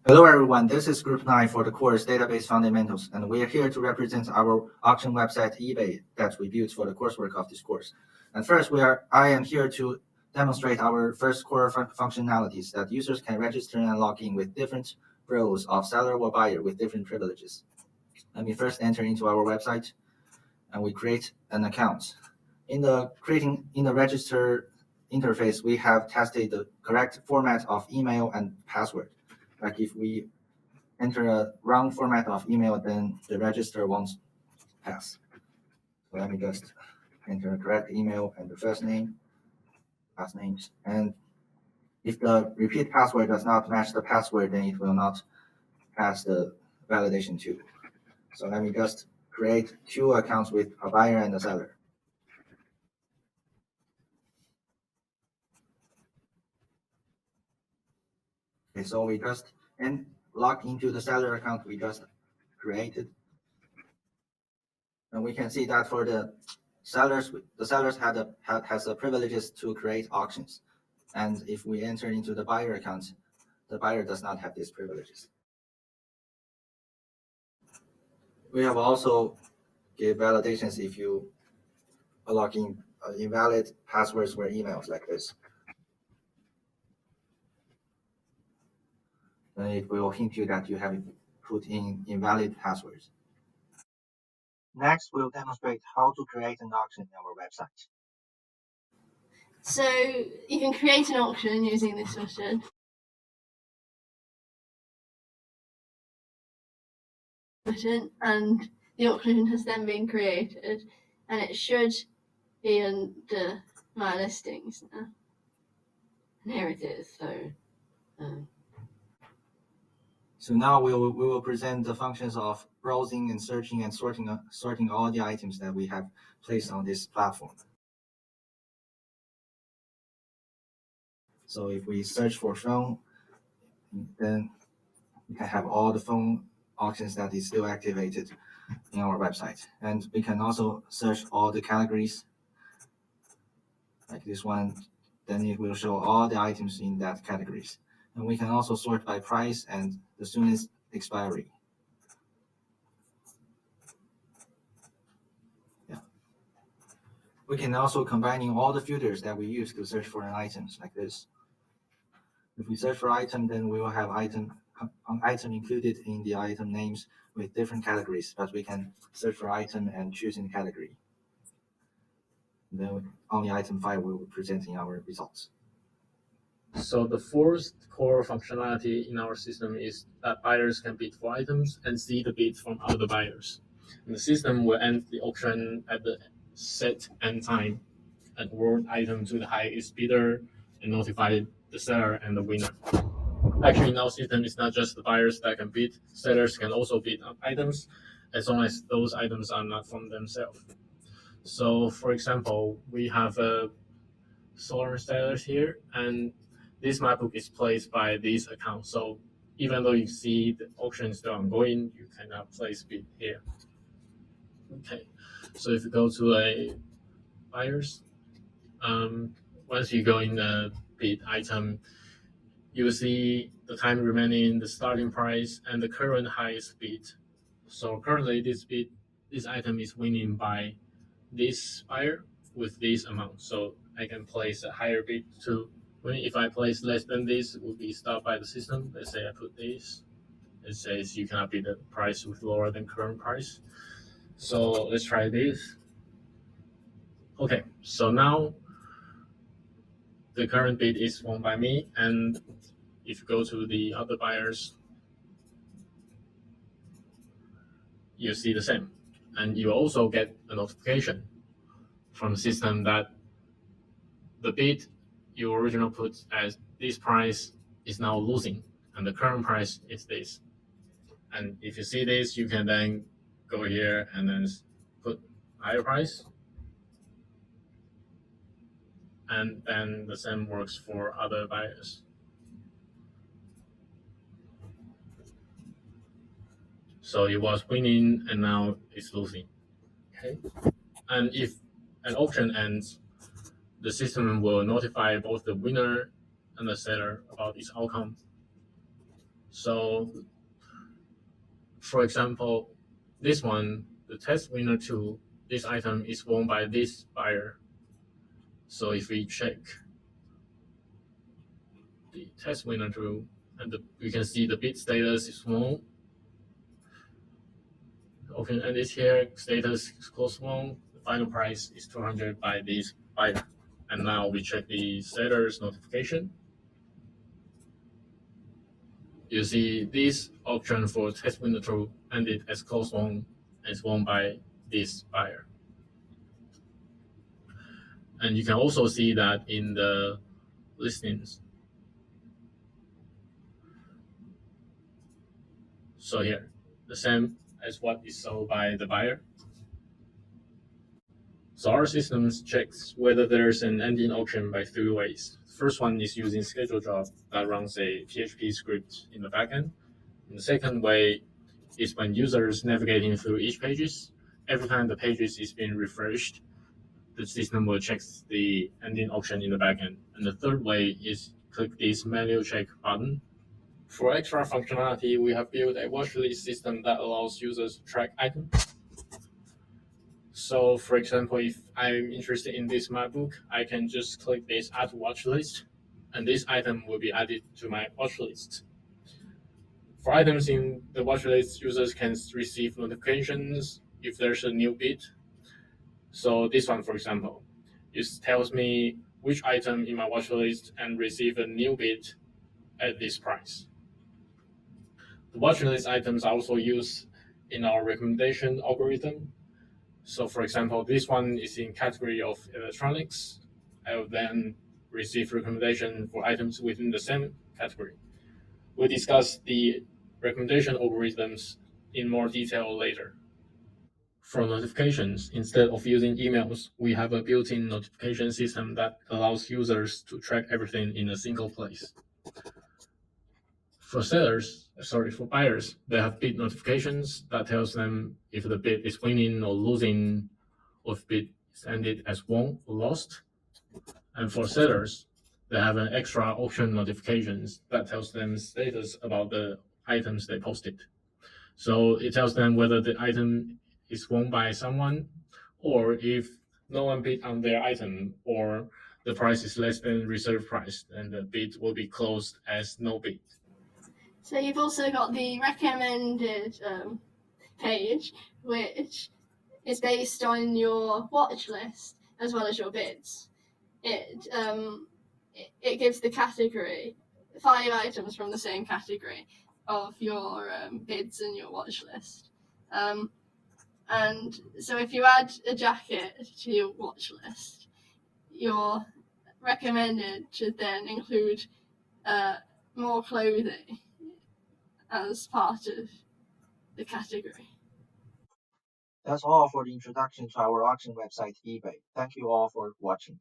Hello everyone, this is Group 9 for the course Database Fundamentals, and we are here to represent our auction website eBay that we built for the coursework of this course. And first, I am here to demonstrate our first core functionalities that users can register and log in with different roles of seller or buyer with different privileges. Let me first enter into our website, and we create an account. In the register interface, we have tested the correct format of email and password. Like if we enter a wrong format of email, then the register won't pass. So let me just enter the correct email and the first name, last names. And if the repeat password does not match the password, then it will not pass the validation too. So let me just create two accounts with a buyer and a seller. Okay, so we just log into the seller account we just created. And we can see that for the sellers has the privileges to create auctions. And if we enter into the buyer account, the buyer does not have these privileges. We have also give validations if you log in invalid passwords or emails like this. Then it will hint you that you have put in invalid passwords. Next, we'll demonstrate how to create an auction on our website. So you can create an auction using this button. And the auction has then been created, and it should be under my listings now. And here it is. So now we will present the functions of browsing and searching and sorting all the items that we have placed on this platform. So if we search for phone, then we can have all the phone auctions that is still activated in our website. And we can also search all the categories like this one, then it will show all the items in that categories. And we can also sort by price and the soonest expiry. Yeah. We can also combining all the filters that we use to search for an items like this. If we search for item, then we will have item included in the item names with different categories, but we can search for item and choose in category. Then only item 5 will be present in our results. So the fourth core functionality in our system is that buyers can bid for items and see the bids from other buyers. And the system will end the auction at the set end time and award item to the highest bidder and notify the seller and the winner. Actually, in our system, it's not just the buyers that can bid. Sellers can also bid on items as long as those items are not from themselves. So, for example, we have a solar sellers here, and this MacBook is placed by this account. So even though you see the auction is still ongoing, you cannot place bid here. Okay, so if you go to a buyers, once you go in the bid item, you will see the time remaining, the starting price, and the current highest bid. So currently this item is winning by this buyer with this amount. So I can place a higher bid to win. If I place less than this, it will be stopped by the system. Let's say I put this. It says you cannot bid the price with lower than current price. So let's try this. Okay, so now the current bid is won by me, and if you go to the other buyers, you see the same. And you also get a notification from the system that the bid you originally put as this price is now losing, and the current price is this. And if you see this, you can then go here and then put higher price. And then the same works for other buyers. So it was winning and now it's losing. Okay. And if an auction ends, the system will notify both the winner and the seller about its outcome. So, for example, this one, the test winner 2, this item is won by this buyer. So if we check the test winner 2, and we can see the bid status is won. Auction ended here, status is close won. The final price is 200 by this buyer. And now we check the seller's notification. You see this auction for test winner 2 ended as close won and is won by this buyer. And you can also see that in the listings. So here, the same as what is sold by the buyer. So our system checks whether there's an ending auction by 3 ways. The first one is using schedule job that runs a PHP script in the backend. And the second way is when users navigating through each pages. Every time the pages is being refreshed, the system will check the ending auction in the backend. And the third way is click this manual check button. For extra functionality, we have built a watchlist system that allows users to track items. So, for example, if I'm interested in this MacBook, I can just click this Add Watchlist, and this item will be added to my watchlist. For items in the watchlist, users can receive notifications if there's a new bid. So this one, for example, it tells me which item in my watchlist and receive a new bid at this price. The watchlist items are also used in our recommendation algorithm. So for example, this one is in category of electronics. I will then receive recommendation for items within the same category. We'll discuss the recommendation algorithms in more detail later. For notifications, instead of using emails, we have a built-in notification system that allows users to track everything in a single place. For buyers, they have bid notifications that tells them if the bid is winning or losing, or if bid is ended as won or lost. And for sellers, they have an extra auction notifications that tells them status about the items they posted. So it tells them whether the item is won by someone, or if no one bid on their item, or the price is less than reserve price, then the bid will be closed as no bid. So you've also got the recommended page, which is based on your watch list as well as your bids. It gives the category 5 items from the same category of your bids and your watch list. And so if you add a jacket to your watch list, your recommended should then include more clothing as part of the category. That's all for the introduction to our auction website, eBay. Thank you all for watching.